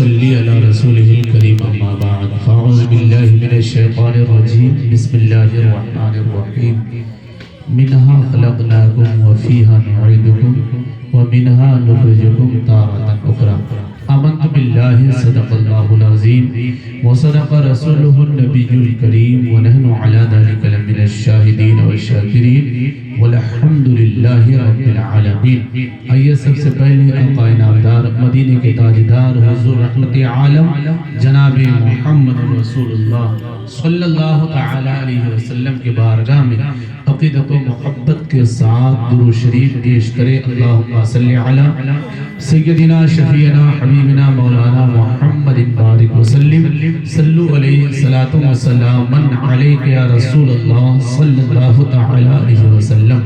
صلی علی رسولہ الکریم اما بعد فاعوذ باللہ من الشیطان الرجیم بسم اللہ الرحمن الرحیم منہا خلقناکم وفیہا نعیدکم ومنہا نخرجکم تارة اخرى آمنت باللہ صدق اللہ العظیم وصدق رسولہ النبی الکریم ونحن علی ذلک لمن الشاہدین والشاکرین والحمدللہ رب العالمین۔ آئیے سب سے پہلے آقا نامدار مدینے کے تاجدار حضور رحمت عالم جناب محمد رسول اللہ صلی اللہ تعالی علیہ وسلم کے بارگاہ میں عقیدت و محبت کے ساتھ درود شریف پیش کرے۔ اللہم صلی علی سیدنا شفیعنا حبیبنا مولانا محمد بارک وسلم صلو علیہ الصلاۃ والسلام علیک یا رسول اللہ صلی اللہ تعالی علیہ وسلم۔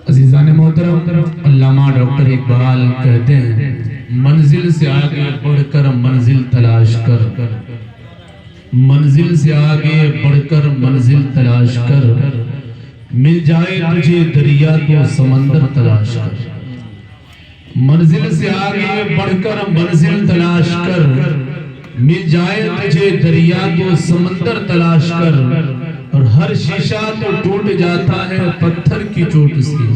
عزیزان محترم، علامہ ڈاکٹر اقبال کہتے ہیں منزل سے آگے بڑھ کر منزل تلاش کر، منزل سے آگے بڑھ کر منزل تلاش کر، مل جائے تجھے دریا تو سمندر تلاش کر۔ منزل سے آگے بڑھ کر منزل تلاش کر، مل جائے تجھے دریا تو سمندر تلاش کر، اور ہر شیشہ تو ٹوٹ جاتا ہے پتھر کی چوٹ سے،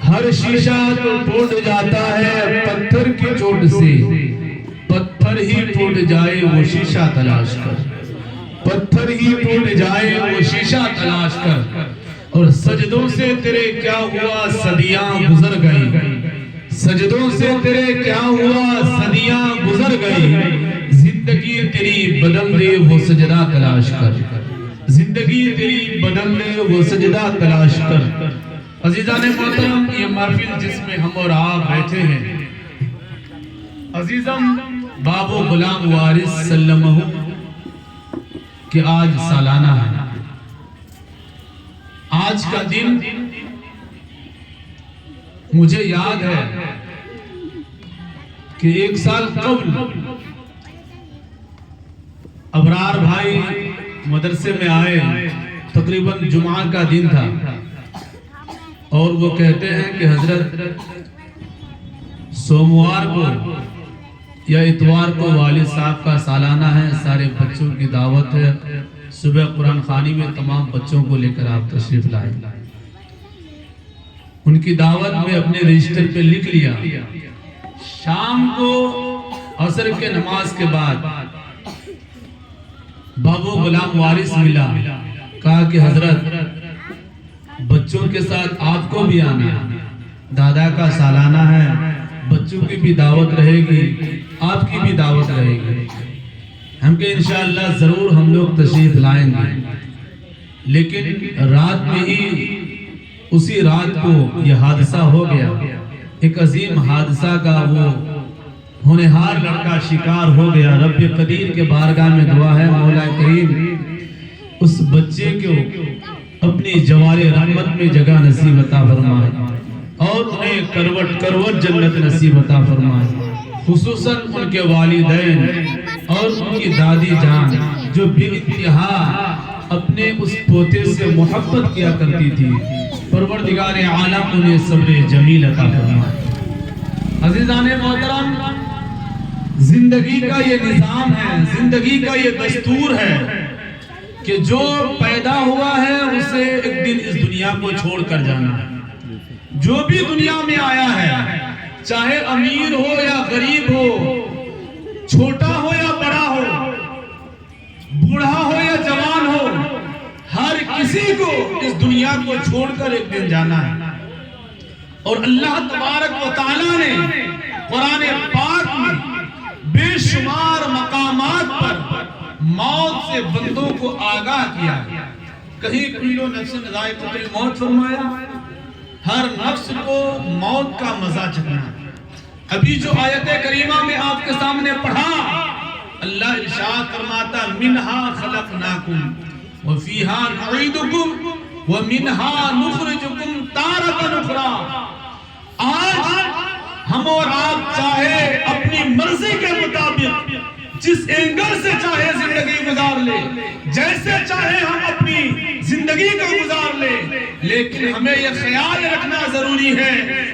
ہر شیشہ تو ٹوٹ جاتا ہے پتھر کی چوٹ سے، پتھر ہی ٹوٹ جائے وہ شیشہ تلاش کر، پتھر ہی ٹوٹ جائے وہ شیشہ تلاش کر۔ اور سجدوں سے تیرے کیا ہوا صدیاں گزر گئی، سجدوں سے تیرے کیا ہوا صدیاں گزر گئی، زندگی تیری بدل دے وہ سجدہ تلاش کر، زندگی تیری بدل دے وہ سجدہ تلاش کر۔ عزیزان محترم، یہ محفل جس میں ہم اور آپ بیٹھے ہیں، عزیزم بابو غلام وارث سلمہ کہ آج سالانہ ہے۔ آج کا دن مجھے یاد ہے کہ 1 سال قبل ابرار بھائی مدرسے میں آئے، تقریباً جمعہ کا دن تھا، اور وہ کہتے ہیں کہ حضرت سوموار کو یا اتوار کو والد صاحب کا سالانہ ہے، سارے بچوں کی دعوت ہے، صبح قرآن خوانی میں تمام بچوں کو لے کر آپ تشریف لائیں۔ ان کی دعوت میں اپنے رجسٹر پہ لکھ لیا۔ شام کو عصر کے نماز کے بعد بابو غلام وارث ملا، کہا کہ حضرت بچوں کے ساتھ آپ کو بھی آنا ہے، دادا کا سالانہ ہے، بچوں کی بھی دعوت رہے گی، آپ کی بھی دعوت رہے گی۔ ہم کہ انشاءاللہ ضرور ہم لوگ تشریف لائیں گے۔ لیکن رات میں ہی اسی رات کو یہ حادثہ ہو گیا، ایک عظیم حادثہ کا وہ ہونہار لڑکا شکار ہو گیا۔ رب قدیر کے بارگاہ میں دعا ہے مولا کریم اس بچے کو اپنی جوار رحمت میں جگہ نصیب عطا فرمائے، اور انہیں کروٹ کروٹ جنت نصیب عطا فرمائے، خصوصاً ان کے والدین اور ان کی دادی جان جو بے انتہا اپنے اس پوتے سے محبت کیا کرتی تھی۔ پروردگار عالم انہیں صبر جمیل عطا فرمائے۔ عزیزان محترم، زندگی کا یہ نظام ہے، زندگی کا یہ دستور ہے کہ جو پیدا ہوا ہے اسے ایک دن اس دنیا کو چھوڑ کر جانا ہے۔ جو بھی دنیا میں آیا ہے، چاہے امیر ہو یا غریب ہو، چھوٹا ہو یا بڑا ہو، بوڑھا ہو یا جوان ہو، ہر کسی کو اس دنیا کو چھوڑ کر ایک دن جانا ہے۔ اور اللہ تبارک و تعالیٰ نے قرآن پاک میں بے شمار مقامات پر موت سے بندوں کو آگاہ کیا، کہیں کلو نفس ذائقۃ الموت فرمایا، ہر نفس کو موت کا مزہ چکھنا۔ ابھی جو آیت کریمہ میں آپ کے سامنے پڑھا، اللہ ارشاد فرماتا منہا خلقناکم وفیہا نعیدکم ومنہا نخرجکم تارۃ اخری۔ آج ہم اور آپ چاہے اپنی مرضی کے مطابق جس اینگل سے چاہے زندگی گزار لے، جیسے چاہے ہم اپنی زندگی کو گزار لے، لیکن ہمیں یہ خیال رکھنا ضروری ہے،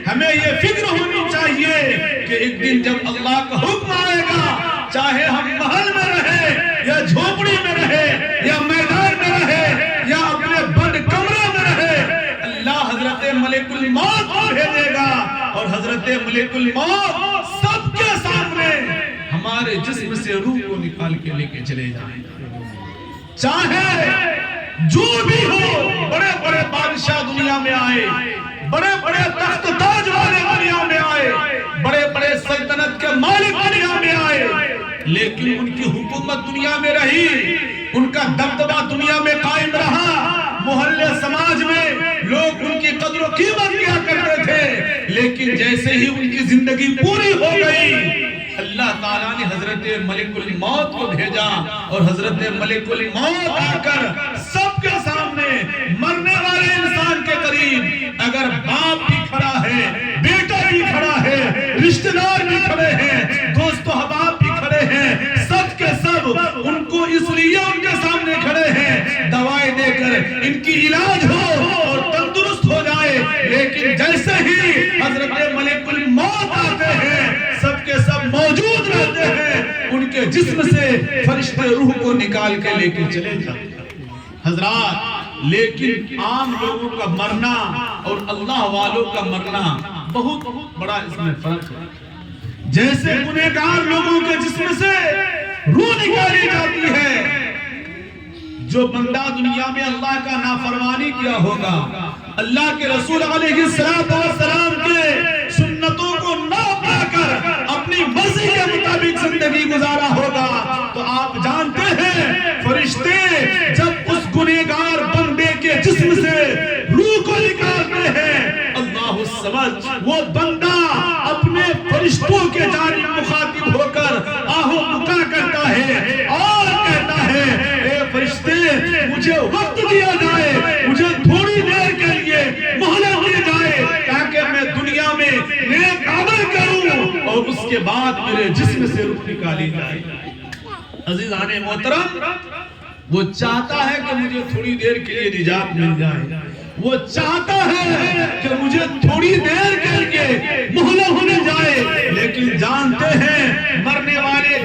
ہمیں یہ فکر ہونی چاہیے کہ ایک دن جب اللہ کا حکم آئے گا، چاہے ہم محل میں رہے یا جھوپڑی میں رہے یا میدان میں رہے یا اپنے بند کمرے میں رہے، اللہ حضرت ملک الموت کو بھیجے گا اور حضرت ملک الموت سب کے سامنے ہمارے جسم سے روح کو نکال کے لے کے چلے جائیں گے۔ چاہے جو بھی ہو، بڑے بڑے بادشاہ دنیا میں آئے، بڑے بڑے تخت تاج والے دنیا میں آئے، بڑے بڑے سلطنت کے مالک دنیا میں آئے، لیکن ان کی حکومت دنیا میں رہی، ان کا دبدبہ دنیا میں قائم رہا، محلے سماج میں لوگ ان کی قدر و قیمت کیا کرتے تھے، لیکن جیسے ہی ان کی زندگی پوری ہو گئی، اللہ تعالیٰ نے حضرت ملک الموت کو بھیجا اور حضرت ملک الموت آ کر سب کے سامنے مرنے والے انسان کے قریب، اگر باپ بھی کھڑا ہے، بیٹا بھی کھڑا ہے، رشتہ دار بھی کھڑے ہیں، دوست و احباب بھی کھڑے ہیں، سب کے سب ان کو اس لیے ان کے سامنے کھڑے ہیں دوائیں دے کر ان کی علاج ہو اور تندرست ہو جائے، لیکن جیسے ہی حضرت ملک الموت آتے ہیں سب کے سب موجود رہتے ہیں، ان کے جسم سے فرشتے روح کو نکال کے لے کے چلے جاتے ہیں۔ حضرات، لیکن عام لوگوں کا مرنا اور اللہ والوں کا مرنا بہت بڑا اس میں فرق ہے۔ جیسے گنہگار لوگوں کے جسم سے روح نکالی جاتی ہے، جو بندہ دنیا میں اللہ کا نافرمانی کیا ہوگا، اللہ کے رسول علیہ السلام کے سنتوں کو نہ اپنا کر اپنی مرضی کے مطابق زندگی گزارا ہوگا، تو آپ جانتے ہیں فرشتے جب اس گنہگار بندے کے جسم سے روح کو نکالتے ہیں، اللہ الصمد، وہ بندہ اپنے فرشتوں کے جانب مخاطب ہو کر آہو بکا کرتا ہے اور کہتا ہے، اے فرشتے مجھے وقت دیا جائے، مجھے تھوڑی دیر کے لیے مہلت دی جائے تاکہ میں دنیا میں نیک عمل کروں اور اس کے بعد میرے جسم سے روح نکالی جائے۔ عزیزان محترم، وہ چاہتا ہے کہ مجھے تھوڑی دیر کے لیے نجات مل جائے، وہ چاہتا ہے کہ مجھے تھوڑی دیر کے لیے مہلت ہونے جائے، لیکن جانتے ہیں مرنے والے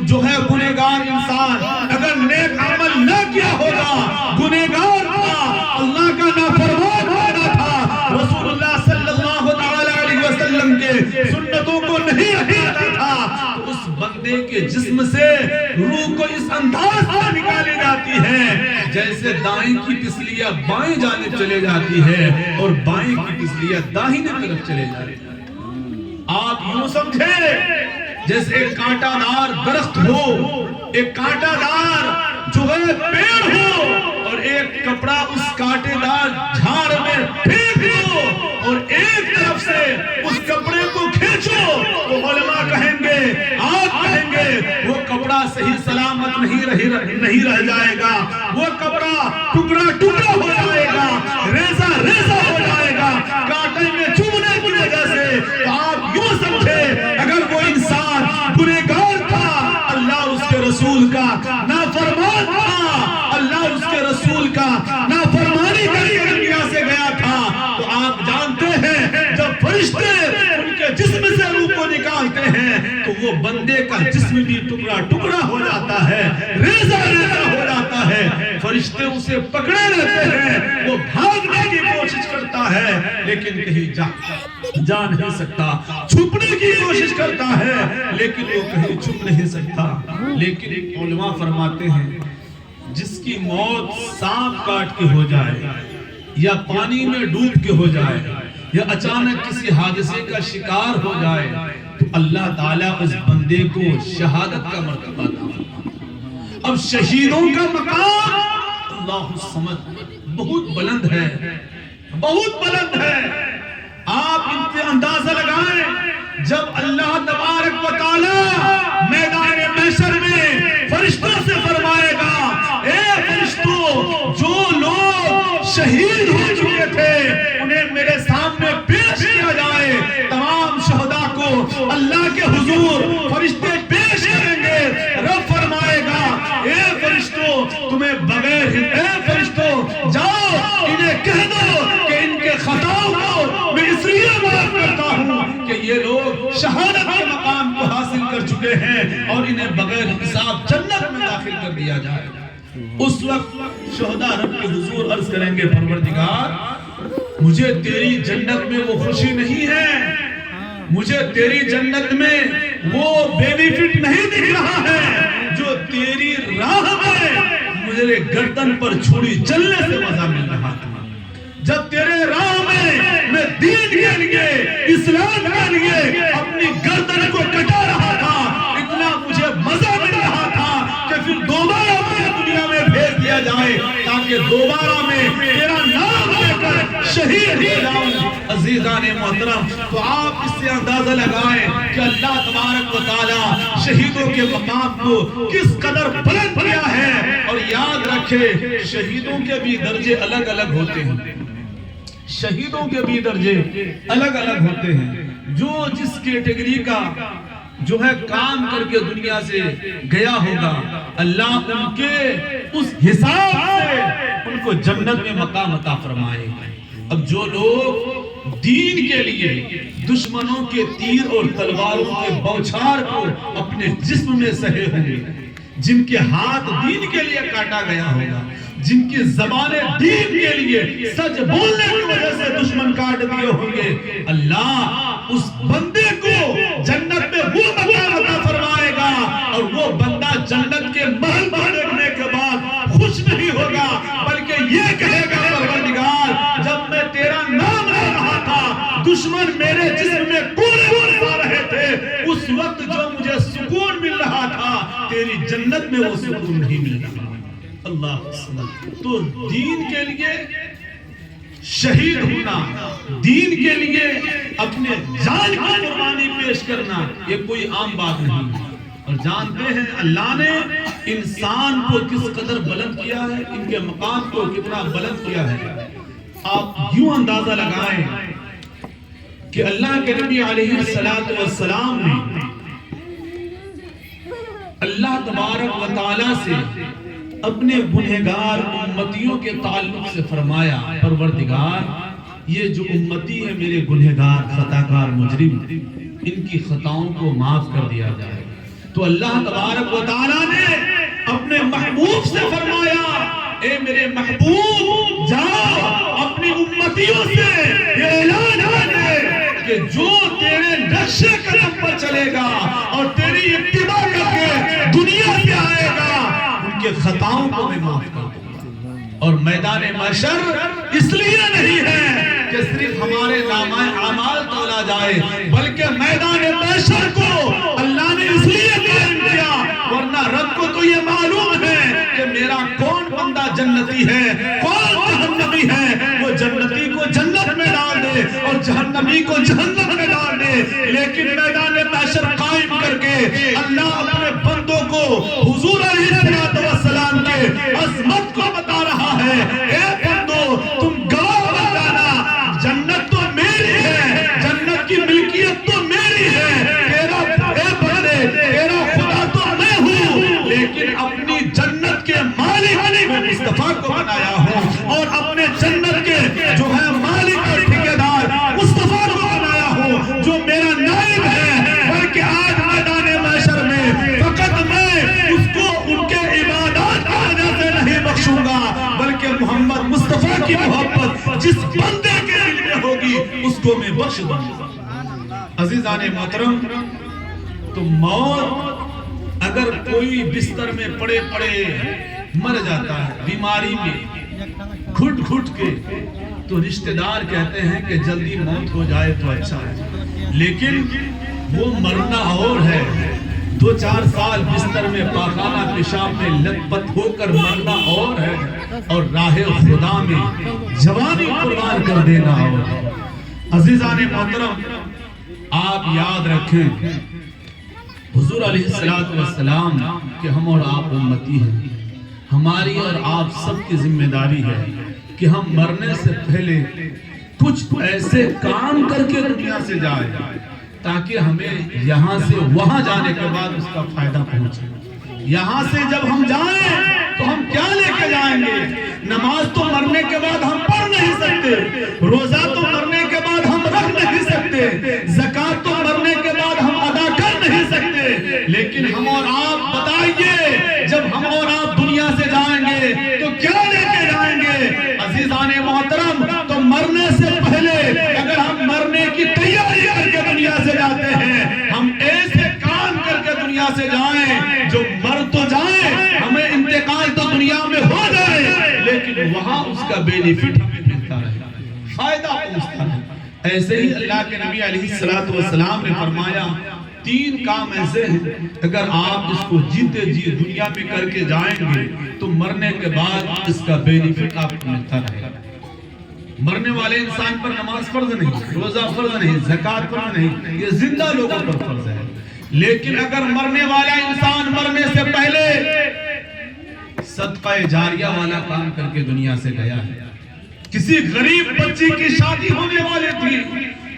جو ہے گنہگار انسان اگر نیک عمل نہ کیا ہوگا، گنہگار تھا، اللہ کا نافرمان ہونا تھا، رسول اللہ صلی اللہ علیہ وسلم کے سنتوں کو نہیں اپناتا تھا، تو اس بندے کے جسم سے روح کو اس انداز سے نکالی جاتی ہے جیسے دائیں کی تسلیہ بائیں جانب چلے جاتی ہے اور بائیں کی تسلیہ داہنے طرف چلے جاتی ہے۔ آپ یوں سمجھے جیسے ایک کانٹا دار درخت ہو، ایک کانٹا دار جو ہے پیڑ ہو اور ایک کپڑا اس کانٹے دار جھاڑ میں پھینک دو اور ایک طرف سے اس کپڑے کو کھینچو، تو علماء کہیں گے، آپ کہیں گے وہ کپڑا صحیح سلامت نہیں رہ جائے گا، وہ کپڑا ٹکڑا ٹکڑا ہو جائے گا، ریزہ ریزہ ہو جائے گا کانٹے میں چبھنے کی وجہ سے۔ تو آپ یوں سمجھے اگر وہ انسان گنہگار تھا، اللہ اس کے رسول کا نافرمان تھا، اللہ اس کے رسول کا نافرمانی کر کے دنیا سے گیا تھا، تو آپ جانتے ہیں جب فرشتے ان کے جسم سے روح کو نکالتے ہیں تو وہ بندے کا جسم بھی ٹکڑا ٹکڑا ہو جاتا ہے، ریزہ ریزہ ہو جاتا ہے، فرشتے اسے پکڑے رہتے ہیں، وہ بھاگنے کی کوشش کرتا ہے لیکن کہیں جا نہیں سکتا، چھپنے کی کوشش کرتا ہے لیکن وہ کہیں چھپ نہیں سکتا۔ لیکن علماء فرماتے ہیں جس کی موت سانپ کاٹ کے ہو جائے یا پانی میں ڈوب کے ہو جائے یا اچانک کسی حادثے کا شکار ہو جائے تو اللہ تعالیٰ اس بندے کو شہادت کا مرتبہ عطا فرماتا ہے۔ اب شہیدوں کا مقام اللہ الصمد بہت بلند ہے، بہت بلند ہے۔ آپ ان سے اندازہ لگائیں جب اللہ تبارک و تعالی میدان محشر میں فرشتوں سے فرمائے گا، اے فرشتوں، جو لوگ شہید ہو چکے تھے انہیں میرے سامنے پیش کیا جائے، تمام شہداء کو اللہ کے حضور فرشتے پیش کریں گے۔ رب فرمائے گا، اے فرشتوں تمہیں بغیر، اے فرشتوں جاؤ انہیں کہہ دو داخل کر دیا جائے. اس وقت شہداء رب کے حضور عرض کریں گے پروردگار مجھے تیری جنت میں وہ خوشی نہیں ہے, مجھے تیری جنت میں وہ بینیفٹ نہیں دکھ رہا ہے جو تیری راہ میں مجھے گردن پر چھری چلنے سے مزہ مل رہا تھا. جب تیرے راہ میں دین کے لیے اسلام کے لیے اپنی گردن کو کٹا رہا تھا اتنا مجھے مزہ مل رہا تھا کہ پھر دوبارہ مجھے دنیا میں بھیج دیا جائے تاکہ دوبارہ میں تیرا نام لے کر شہید ہو جاؤں. عزیزان محترم, تو آپ اس سے اندازہ لگائیں کہ اللہ تبارک و تعالی شہیدوں کے مقام کو کس قدر بلند کیا ہے. اور یاد رکھے شہیدوں کے بھی درجے الگ الگ ہوتے ہیں, شہیدوں کے بھی درجے الگ الگ ہوتے ہیں. جو جس کیٹیگری کا جو ہے کام کر کے دنیا سے گیا ہوگا اللہ ان کے اس حساب سے ان کو جنت میں مقام عطا فرمائے. اب جو لوگ دین کے لیے دشمنوں کے تیر اور تلواروں کے بوچھار کو اپنے جسم میں سہے ہوں گے, جن کے ہاتھ دین کے لیے کاٹا گیا ہوگا, جن کی زبانیں دین کے لیے سچ بولنے کی وجہ سے دشمن کاٹ دیے ہوں گے, اللہ اس بندے کو جنت میں وہ مقام عطا فرمائے گا. اور وہ بندہ جنت کے محل دیکھنے کے بعد خوش نہیں ہوگا بلکہ یہ کہے گا پروردگار جب میں تیرا نام لے رہا تھا دشمن میرے جسم میں کوڑے مار رہے تھے, اس وقت جو مجھے سکون مل رہا تھا تیری جنت میں وہ سکون نہیں مل رہا. اللہ تو دین کے لیے شہید ہونا, دین کے لیے اپنے جان کی قربانی پیش کرنا یہ کوئی عام بات نہیں. اور جانتے ہیں اللہ نے انسان کو کس قدر بلند کیا ہے, ان کے مقام کو کتنا بلند کیا ہے. آپ یوں اندازہ لگائیں کہ اللہ کے نبی علیہ السلام نے اللہ تبارک و تعالی سے اپنے گنہگار امتیوں کے تعلق سے فرمایا پروردگار یہ جو امتی ہے میرے گنہگار خطاکار مجرم ان کی خطاؤں کو معاف کر دیا جائے. تو اللہ تبارک و تعالی نے اپنے محبوب سے فرمایا اے میرے محبوب جاؤ اپنی امتیوں سے یہ اعلان کر دے کہ جو تیرے نقش قدم پر چلے گا اور تیری اتباع کر کے دنیا سے آئے گا ان کے خطاؤں کو میں معاف کر دوں گا. اور میدان محشر اس لیے نہیں ہے کہ صرف ہمارے نامہ اعمال تولا جائے بلکہ میدان محشر کو اللہ نے اس لیے قائم کیا ورنہ رب کو تو یہ معلوم ہے کہ میرا کون بندہ جنتی ہے کون جہنمی ہے. وہ جنتی کو جنت میں ڈال دے اور جہنمی کو جہنم میں ڈال دے, لیکن میدان محشر قائم کر کے اللہ اپنے بندوں کو حضور علیہ السلام کے عظمت کو بتا رہا ہے اے بندو تم گواہ بن جانا جنت تو میری ہے, جنت کی ملکیت تو میری ہے, تیرا اے بندے تیرا خدا تو میں ہوں لیکن اپنی جنت کے مالک میں مصطفیٰ کو بنایا ہوں اور اپنے جنت کے جو ہے مالک اور ٹھیکیدار مصطفیٰ کو بنایا ہوں جو میرا نائب ہے. بلکہ آج میدان محشر میں فقط میں اس کو ان کے عبادات کی وجہ سے نہیں بخشوں گا بلکہ محمد مصطفیٰ کی محبت جس بندے کے دل میں ہوگی اس کو میں بخش دوں گا. عزیزان محترم تو موت اگر کوئی بستر میں پڑے پڑے مر جاتا ہے بیماری میں گھٹ گھٹ کے تو رشتہ دار کہتے ہیں کہ جلدی موت ہو جائے تو اچھا ہے, لیکن وہ مرنا اور ہے 2-4 سال بستر میں پاخانہ پیشاب میں لت پت ہو کر مرنا اور ہے اور راہ خدا میں جوانی قربان کر دینا اور ہے. عزیزان محترم آپ یاد رکھیں حضور علیہ السلام کہ ہم اور آپ امتی ہیں, ہماری اور آپ سب کی ذمہ داری ہے کہ ہم مرنے سے پہلے کچھ ایسے کام کر کے دنیا سے جائیں تاکہ ہمیں یہاں سے وہاں جانے کے بعد اس کا فائدہ پہنچے. یہاں سے جب ہم جائیں تو ہم کیا لے کے جائیں گے؟ نماز تو مرنے کے بعد ہم پڑھ نہیں سکتے, روزہ تو مرنے کے بعد ہم رکھ نہیں سکتے, زکوٰۃ تو مرنے کے بعد ہم ادا کر نہیں سکتے, لیکن ہم اور آپ بتائیے جب ہم اور بینیفٹ ہمیں ملتا رہے، فائدہ پہنچتا رہے۔ ایسے ہی اللہ کے نبی علیہ السلام نے فرمایا 3 کام ایسے ہیں اگر آپ اس کو جیتے جی دنیا میں کر کے جائیں گے تو مرنے کے بعد اس کا بینیفٹ آپ کو ملتا رہے گا۔ مرنے والے انسان پر نماز فرض نہیں، روزہ فرض نہیں، زکوٰۃ فرض نہیں، یہ زندہ لوگوں پر فرض ہے۔ لیکن اگر مرنے والا انسان مرنے سے پہلے صدقہ جاریہ والا کام کر کے دنیا سے گیا ہے، کسی غریب بچی کی شادی ہونے والی تھی،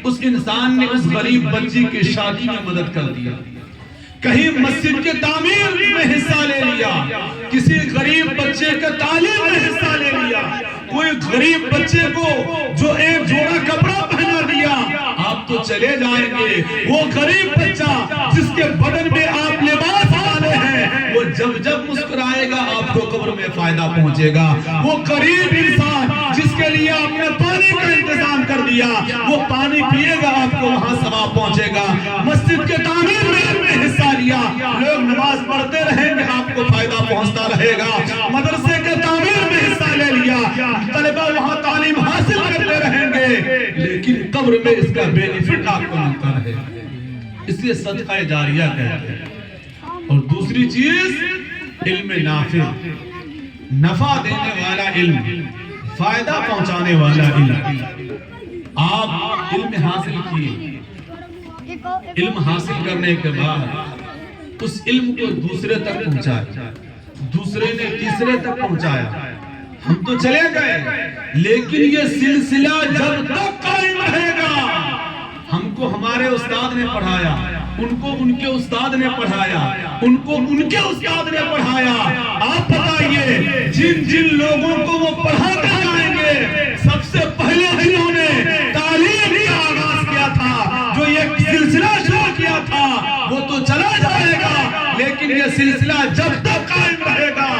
اس انسان نے اس غریب بچی کی شادی میں مدد کر دیا، کہیں مسجد کے تعمیر میں حصہ لے لیا، کسی غریب بچے کے تعلیم میں حصہ لے لیا، کوئی غریب بچے کو جو ایک جوڑا کپڑا پہنا دیا، آپ تو چلے جائیں گے، وہ غریب بچہ جس کے بدن میں آپ لباس ڈالے ہیں، وہ جب مسکرائے گا آپ کو قبر میں فائدہ پہنچے گا۔ وہ غریب انسان جس کے لیے آپ نے پانی کا انتظام کر دیا، وہ پانی پیے گا آپ کو وہاں ثواب پہنچے گا۔ مسجد کے تعمیر میں حصہ لیا، لوگ نماز پڑھتے رہیں گے آپ کو فائدہ پہنچتا رہے گا۔ مدرسے کے تعمیر میں حصہ لے لیا، طلبہ وہاں تعلیم حاصل کرتے رہیں گے، لیکن قبر میں اس کا بینیفٹ آپ کو ملتا رہے گا۔ اس لیے صدقہ جاریہ کہتے ہیں۔ اور دوسری چیز علم نافع، نفع دینے والا علم، فائدہ پہنچانے والا علم۔ آپ علم حاصل کیے، علم حاصل کرنے کے بعد اس علم کو دوسرے تک پہنچایا، دوسرے نے تیسرے تک پہنچایا، ہم تو چلے گئے، لیکن یہ سلسلہ جب تک قائم رہے گا۔ ہم کو ہمارے استاد نے پڑھایا، ان کو ان کے استاد نے پڑھایا، ان کو ان کے استاد نے پڑھایا۔ آپ بتائیے جن لوگوں کو وہ پڑھاتے جائیں گے، سب سے پہلے جنہوں نے تعلیم کا آغاز کیا تھا، جو یہ سلسلہ شروع کیا تھا، وہ تو چلا جائے گا، لیکن یہ سلسلہ جب تک قائم رہے گا،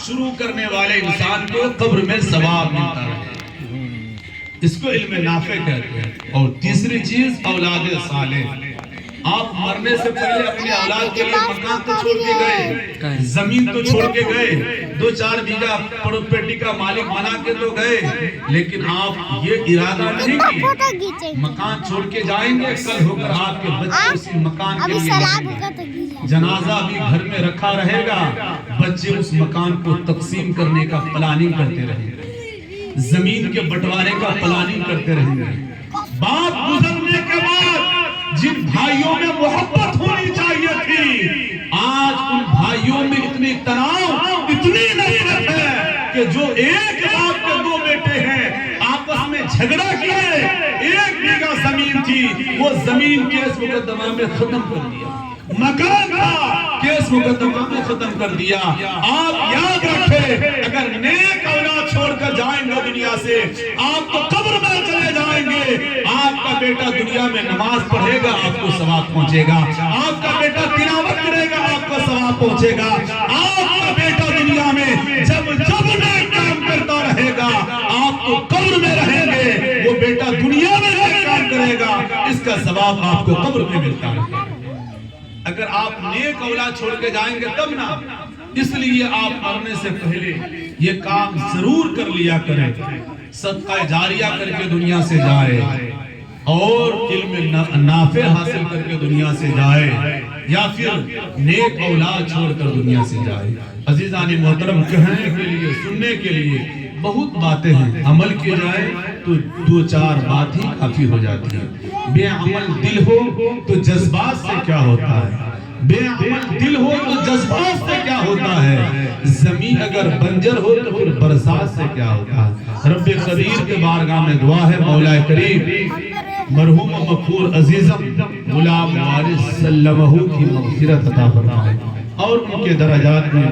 شروع کرنے والے انسان کو قبر میں ثواب ملتا رہے۔ اس کو علم نافع کہتے ہیں۔ اور تیسری چیز اولاد صالح۔ آپ مرنے سے پہلے اپنی اولاد کے لیے مکان تو چھوڑ کے گئے، زمین تو چھوڑ کے گئے، 2-4 بیگھہ پراپرٹی کا مالک بنا کے تو گئے، لیکن آپ یہ ارادہ نہیں کیے مکان چھوڑ کے جائیں گے، کل ہو کر آپ کے بچے اسی مکان کے لیے لڑیں گے، جنازہ بھی گھر میں رکھا رہے گا، بچے اس مکان کو تقسیم کرنے کا پلاننگ کرتے رہیں گے، زمین کے بٹوارے کا پلاننگ کرتے رہیں گے۔ باپ گزرنے کے بعد جن بھائیوں میں محبت ہونی چاہیے تھی، آج ان بھائیوں میں اتنی تناؤ، اتنی نفرت ہے کہ جو ایک باپ کے 2 بیٹے ہیں آپس میں جھگڑا کیے، 1 بیگھہ زمین تھی، وہ زمین کیس مقدمہ میں ختم کر دیا، مکان کا کیس مقدمہ میں ختم کر دیا۔ آپ یاد رکھیں اگر نیک اولاد چھوڑ کر جائیں گے دنیا سے، آپ تو قبر میں چلے جائیں گے، آپ کا بیٹا دنیا میں نماز پڑھے گا، آپ کو ثواب پہنچے گا، آپ کا بیٹا تلاوت کرے گا، آپ کو ثواب پہنچے گا، آپ کا بیٹا دنیا میں جب نیک کام کرتا رہے گا، آپ تو قبر میں رہیں گے، وہ بیٹا دنیا میں نیک کام کرے گا، اس کا ثواب آپ کو قبر میں ملتا رہے گا۔ اگر آپ نیک اولاد چھوڑ کے جائیں گے تب نہ، اس لیے آپ مرنے سے پہلے یہ کام ضرور کر لیا کریں، صدقہ جاریہ کر کے دنیا سے جائے اور علم نافع حاصل کر کے دنیا سے جائے، یا پھر نیک اولاد چھوڑ کر دنیا سے جائے۔ عزیزان محترم، کہنے کے لیے سننے کے لیے بہت باتیں ہیں، عمل کی جائے تو 2-4 بات ہی کافی ہو جاتی ہے۔ بے عمل دل ہو تو جذبات سے کیا ہوتا ہے، بے عمل دل ہو تو جذبات سے کیا ہوتا ہے، زمین اگر بنجر ہو تو پھر برسات سے کیا ہوتا ہے۔ رب قدیر کے بارگاہ میں دعا ہے، مولا کریم مرحوم مغفور عزیزم غلام وارث سلمہ کی مغفرت عطا فرمائے اور ان کے درجات میں